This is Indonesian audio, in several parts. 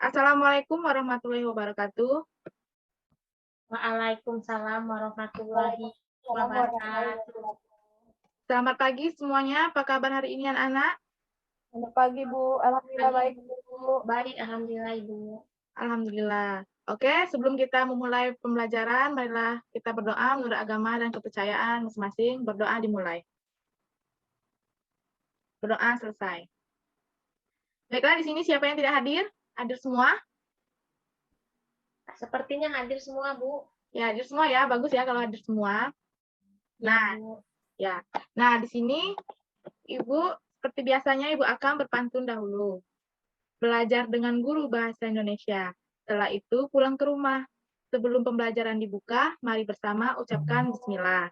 Assalamualaikum warahmatullahi wabarakatuh. Waalaikumsalam warahmatullahi Waalaikumsalam warahmatullahi wabarakatuh. wabarakatuh. Selamat pagi semuanya. Apa kabar hari ini anak-anak? Selamat pagi, Bu. Alhamdulillah Pagi, baik, Bu. Bu. Baik, alhamdulillah, Ibu. Alhamdulillah. Oke, sebelum kita memulai pembelajaran, marilah kita berdoa menurut agama dan kepercayaan masing-masing. Berdoa dimulai. Berdoa selesai. Baiklah, di sini siapa yang tidak hadir? Hadir semua? Sepertinya hadir semua, Bu. Ya, hadir semua ya. Bagus ya kalau hadir semua. Ya, Nah, Bu. ya. Nah, di sini Ibu seperti biasanya Ibu akan berpantun dahulu. Belajar dengan guru bahasa Indonesia. Setelah itu pulang ke rumah. Sebelum pembelajaran dibuka, mari bersama ucapkan bismillah.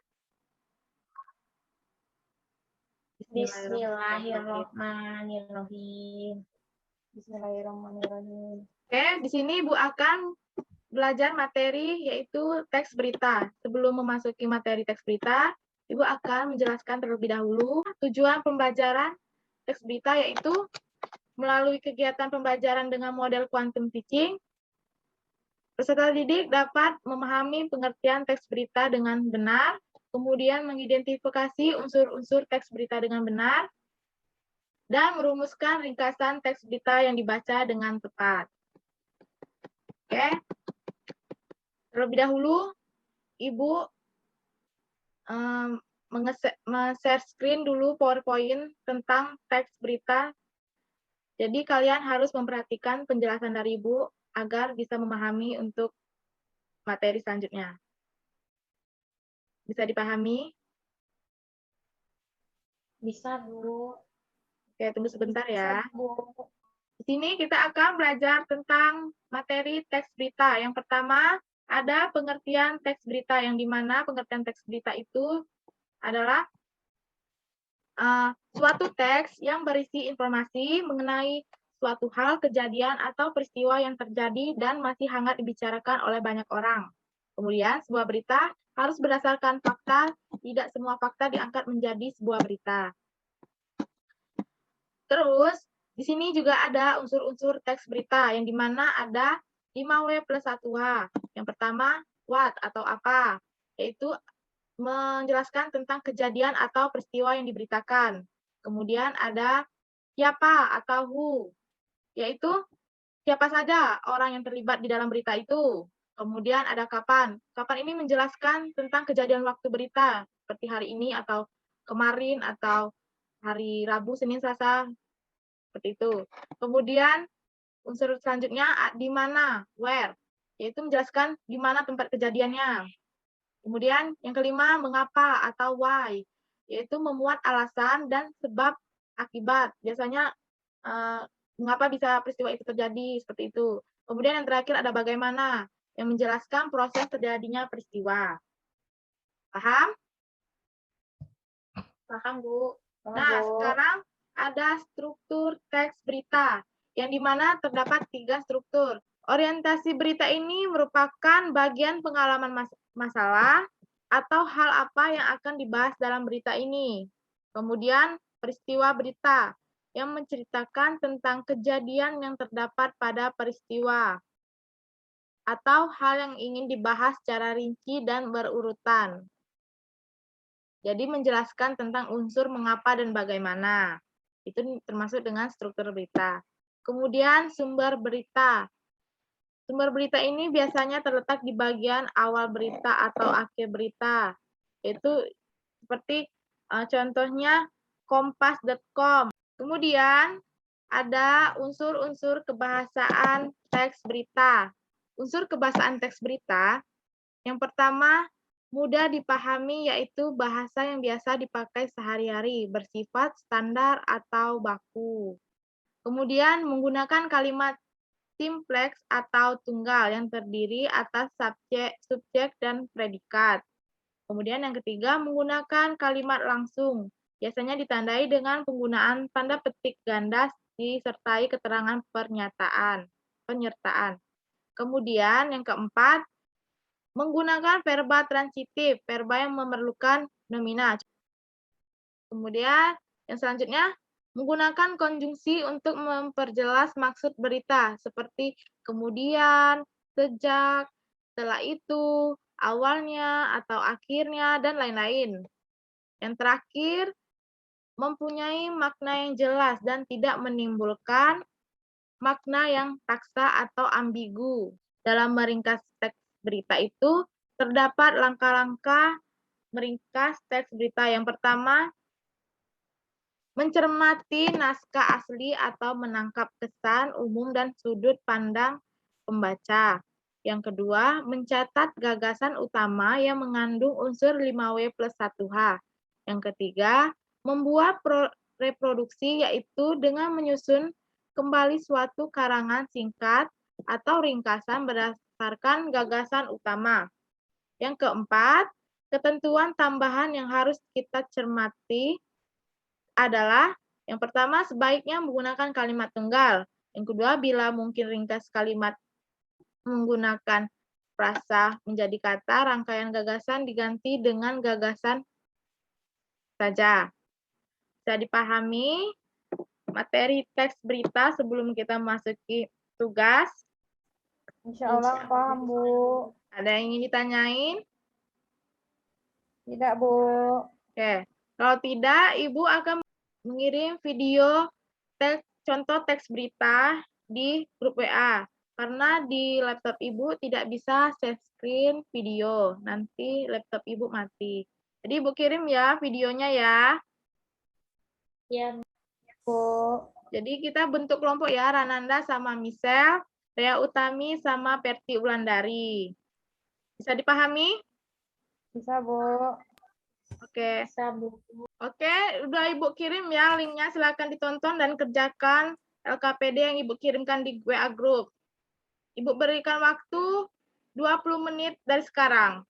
Bismillahirrahmanirrahim. Bismillahirrahmanirrahim. Oke, di sini Ibu akan belajar materi yaitu teks berita. Sebelum memasuki materi teks berita, Ibu akan menjelaskan terlebih dahulu tujuan pembelajaran teks berita yaitu melalui kegiatan pembelajaran dengan model quantum teaching, peserta didik dapat memahami pengertian teks berita dengan benar, kemudian mengidentifikasi unsur-unsur teks berita dengan benar, dan merumuskan ringkasan teks berita yang dibaca dengan tepat. Oke. Terlebih dahulu, Ibu share screen dulu PowerPoint tentang teks berita. Jadi kalian harus memperhatikan penjelasan dari Ibu agar bisa memahami untuk materi selanjutnya. Bisa dipahami? Bisa, Bu. Oke, tunggu sebentar ya. Bu. Di sini kita akan belajar tentang materi teks berita. Yang pertama, ada pengertian teks berita, yang dimana pengertian teks berita itu adalah suatu teks yang berisi informasi mengenai suatu hal, kejadian, atau peristiwa yang terjadi dan masih hangat dibicarakan oleh banyak orang. Kemudian, sebuah berita harus berdasarkan fakta, tidak semua fakta diangkat menjadi sebuah berita. Terus, di sini juga ada unsur-unsur teks berita, yang dimana ada 5W plus 1H. Yang pertama, what atau apa, yaitu menjelaskan tentang kejadian atau peristiwa yang diberitakan. Kemudian ada siapa atau who, yaitu siapa saja orang yang terlibat di dalam berita itu. Kemudian ada kapan. Kapan ini menjelaskan tentang kejadian waktu berita, seperti hari ini atau kemarin atau hari Rabu, Senin, Selasa, seperti itu. Kemudian unsur selanjutnya di mana, where, yaitu menjelaskan di mana tempat kejadiannya. Kemudian yang kelima, mengapa atau why, yaitu memuat alasan dan sebab akibat. Biasanya mengapa bisa peristiwa itu terjadi, seperti itu. Kemudian yang terakhir ada bagaimana, yang menjelaskan proses terjadinya peristiwa. Paham? Paham, Bu. Nah, sekarang ada struktur teks berita, yang dimana terdapat 3 struktur. Orientasi berita ini merupakan bagian pengalaman masalah atau hal apa yang akan dibahas dalam berita ini. Kemudian, peristiwa berita, yang menceritakan tentang kejadian yang terdapat pada peristiwa, atau hal yang ingin dibahas secara rinci dan berurutan. Jadi menjelaskan tentang unsur mengapa dan bagaimana. Itu termasuk dengan struktur berita. Kemudian sumber berita. Sumber berita ini biasanya terletak di bagian awal berita atau akhir berita. Itu seperti contohnya kompas.com. Kemudian ada unsur-unsur kebahasaan teks berita. Unsur kebahasaan teks berita, yang pertama, mudah dipahami, yaitu bahasa yang biasa dipakai sehari-hari, bersifat standar atau baku. Kemudian menggunakan kalimat simplex atau tunggal yang terdiri atas subjek, dan predikat. Kemudian yang ketiga, menggunakan kalimat langsung, biasanya ditandai dengan penggunaan tanda petik ganda disertai keterangan penyertaan. Kemudian yang keempat, menggunakan verba transitif, verba yang memerlukan nomina. Kemudian yang selanjutnya, Menggunakan konjungsi untuk memperjelas maksud berita, seperti kemudian, sejak, setelah itu, awalnya, atau akhirnya, dan lain-lain. Yang terakhir, mempunyai makna yang jelas dan tidak menimbulkan makna yang paksa atau ambigu. Dalam meringkas teks berita itu, terdapat langkah-langkah meringkas teks berita. Yang pertama, mencermati naskah asli atau menangkap kesan umum dan sudut pandang pembaca. Yang kedua, mencatat gagasan utama yang mengandung unsur 5W+1H. Yang ketiga, membuat reproduksi, yaitu dengan menyusun kembali suatu karangan singkat atau ringkasan berdasarkan gagasan utama. Yang keempat, ketentuan tambahan yang harus kita cermati adalah yang pertama, sebaiknya menggunakan kalimat tunggal. Yang kedua, bila mungkin ringkas kalimat menggunakan frasa menjadi kata, rangkaian gagasan diganti dengan gagasan saja. Bisa dipahami materi teks berita sebelum kita masuki tugas? Insya Allah paham, Bu. Ada yang ingin ditanyain? Tidak, Bu. Oke. Kalau tidak, Ibu akan mengirim video contoh teks berita di grup WA. Karena di laptop Ibu tidak bisa share screen video. Nanti laptop Ibu mati. Jadi Ibu kirim ya videonya ya. Ya, Bu. Jadi kita bentuk kelompok ya, Rananda sama Michelle, Rea Utami sama Perti Wulandari. Bisa dipahami? Bisa, Bu. Oke. bisa, Bu. Oke, udah Ibu kirim ya linknya, silakan ditonton dan kerjakan LKPD yang Ibu kirimkan di WA Group. Ibu berikan waktu 20 menit dari sekarang.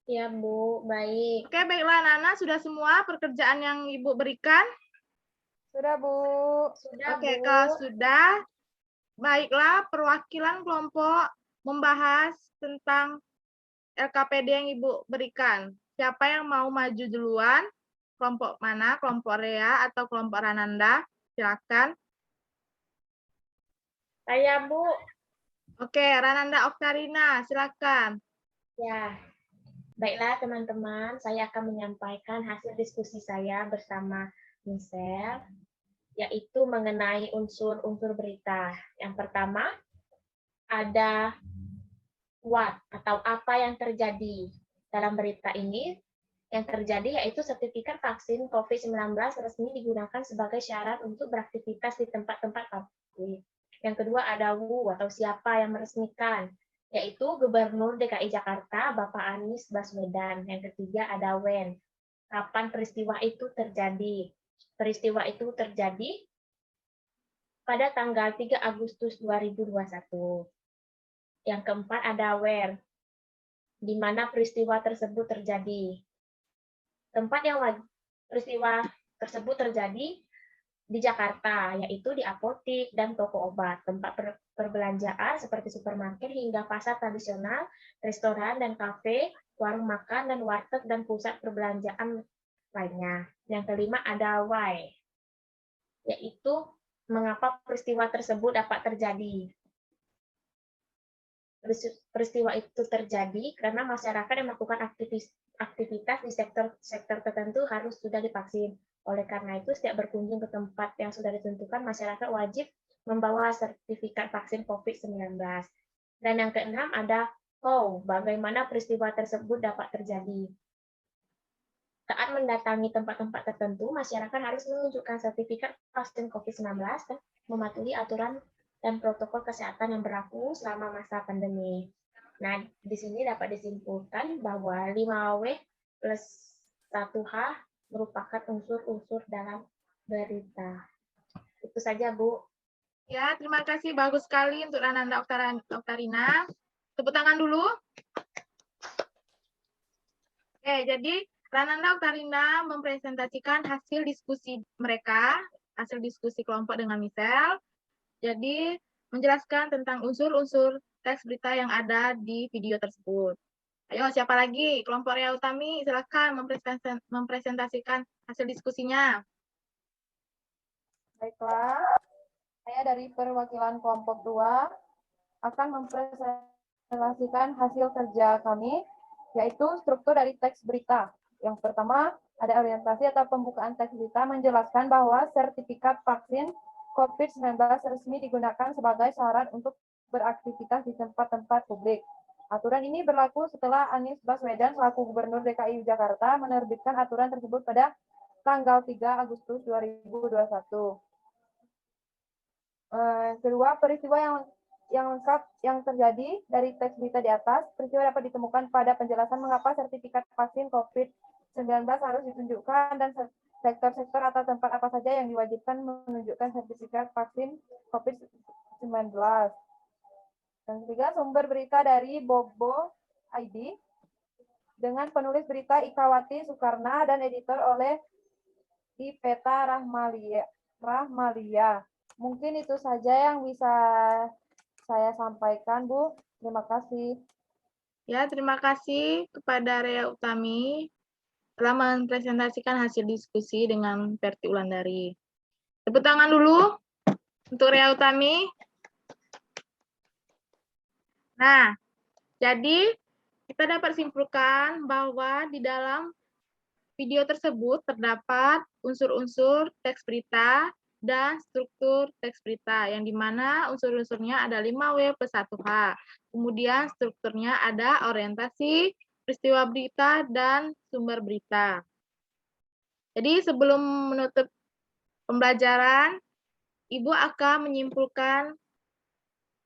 Ya, Bu. Baik. Oke, baiklah Nana, sudah semua pekerjaan yang Ibu berikan? Sudah, Bu. Sudah, Oke, Bu. kalau sudah, baiklah perwakilan kelompok membahas tentang LKPD yang Ibu berikan. Siapa yang mau maju duluan? Kelompok mana? Kelompok Rea atau kelompok Rananda? Silakan. Saya, Bu. Oke, Rananda Oktarina, silakan. Ya. Baiklah, teman-teman. Saya akan menyampaikan hasil diskusi saya bersama Michelle, yaitu mengenai unsur-unsur berita. Yang pertama, ada what atau apa yang terjadi dalam berita ini. Yang terjadi yaitu sertifikat vaksin COVID-19 resmi digunakan sebagai syarat untuk beraktivitas di tempat-tempat publik. Yang kedua ada who atau siapa yang meresmikan, yaitu Gubernur DKI Jakarta Bapak Anies Baswedan. Yang ketiga ada when, kapan peristiwa itu terjadi. Peristiwa itu terjadi pada tanggal 3 Agustus 2021. Yang keempat ada where, di mana peristiwa tersebut terjadi. Tempat yang peristiwa tersebut terjadi di Jakarta, yaitu di apotik dan toko obat, tempat perbelanjaan seperti supermarket hingga pasar tradisional, restoran dan kafe, warung makan dan warteg dan pusat perbelanjaan lainnya. Yang kelima ada why, yaitu mengapa peristiwa tersebut dapat terjadi. Peristiwa itu terjadi karena masyarakat yang melakukan aktivitas di sektor tertentu harus sudah divaksin. Oleh karena itu, setiap berkunjung ke tempat yang sudah ditentukan, masyarakat wajib membawa sertifikat vaksin COVID-19. Dan yang keenam ada how, bagaimana peristiwa tersebut dapat terjadi. Saat mendatangi tempat-tempat tertentu, masyarakat harus menunjukkan sertifikat vaksin COVID-19 dan mematuhi aturan dan protokol kesehatan yang berlaku selama masa pandemi. Nah, di sini dapat disimpulkan bahwa 5W+1H merupakan unsur-unsur dalam berita. Itu saja, Bu. Ya, terima kasih. Bagus sekali untuk Rananda Oktarina. Tepuk tangan dulu. Oke, jadi Rananda Oktarina mempresentasikan hasil diskusi mereka, hasil diskusi kelompok dengan Michelle. Jadi, menjelaskan tentang unsur-unsur teks berita yang ada di video tersebut. Ayo, siapa lagi? Kelompok Rea Utami, silakan mempresentasikan hasil diskusinya. Baiklah, saya dari perwakilan kelompok 2 akan mempresentasikan hasil kerja kami, yaitu struktur dari teks berita. Yang pertama, ada orientasi atau pembukaan teks berita menjelaskan bahwa sertifikat vaksin COVID-19 resmi digunakan sebagai syarat untuk beraktivitas di tempat-tempat publik. Aturan ini berlaku setelah Anies Baswedan selaku Gubernur DKI Jakarta menerbitkan aturan tersebut pada tanggal 3 Agustus 2021. Kedua, peristiwa yang lengkap yang terjadi dari teks berita di atas. Peristiwa dapat ditemukan pada penjelasan mengapa sertifikat vaksin COVID-19 harus ditunjukkan dan sektor-sektor atau tempat apa saja yang diwajibkan menunjukkan sertifikat vaksin COVID-19. Dan ketiga, sumber berita dari Bobo ID dengan penulis berita Ikawati Soekarna dan editor oleh Ipeta Rahmalia. Mungkin itu saja yang bisa saya sampaikan, Bu. Terima kasih. Ya, terima kasih kepada Rea Utami telah mempresentasikan hasil diskusi dengan Perti Ulandari. Tepuk tangan dulu untuk Rea Utami. Nah, jadi kita dapat simpulkan bahwa di dalam video tersebut terdapat unsur-unsur teks berita dan struktur teks berita, yang dimana unsur-unsurnya ada 5W plus 1H. Kemudian strukturnya ada orientasi, peristiwa berita, dan sumber berita. Jadi sebelum menutup pembelajaran, Ibu akan menyimpulkan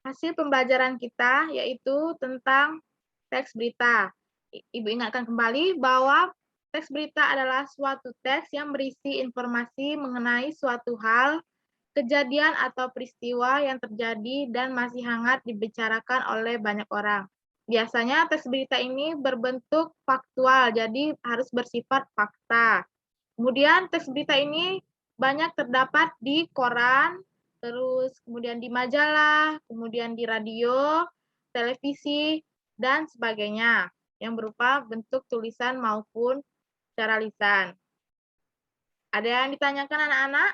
hasil pembelajaran kita, yaitu tentang teks berita. Ibu ingatkan kembali bahwa teks berita adalah suatu teks yang berisi informasi mengenai suatu hal, kejadian atau peristiwa yang terjadi dan masih hangat dibicarakan oleh banyak orang. Biasanya teks berita ini berbentuk faktual, jadi harus bersifat fakta. Kemudian teks berita ini banyak terdapat di koran, terus kemudian di majalah, kemudian di radio, televisi, dan sebagainya, yang berupa bentuk tulisan maupun secara lisan. Ada yang ditanyakan anak-anak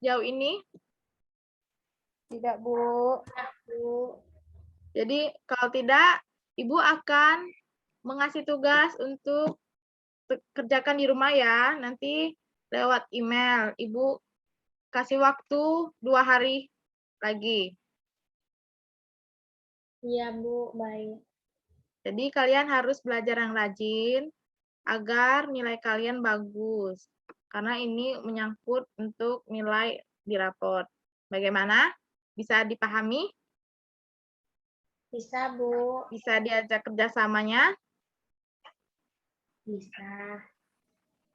jauh ini? Tidak, Bu. Jadi kalau tidak, Ibu akan mengasih tugas untuk kerjakan di rumah ya, nanti lewat email. Ibu kasih waktu 2 hari lagi. Iya, Bu, baik. Jadi kalian harus belajar yang rajin agar nilai kalian bagus. Karena ini menyangkut untuk nilai di raport. Bagaimana? Bisa dipahami? Bisa, Bu. Bisa diajak kerjasamanya? Bisa.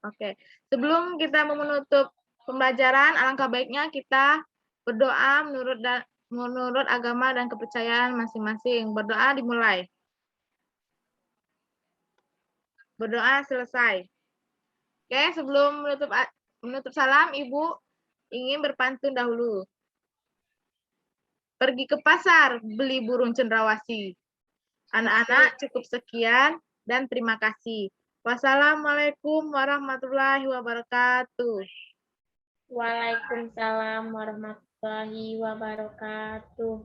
Oke. Sebelum kita menutup pembelajaran, alangkah baiknya kita berdoa menurut agama dan kepercayaan masing-masing. Berdoa dimulai. Berdoa selesai. Oke, sebelum menutup salam, Ibu ingin berpantun dahulu. Pergi ke pasar, beli burung cendrawasih. Anak-anak cukup sekian dan terima kasih. Wassalamualaikum warahmatullahi wabarakatuh. Waalaikumsalam warahmatullahi wabarakatuh.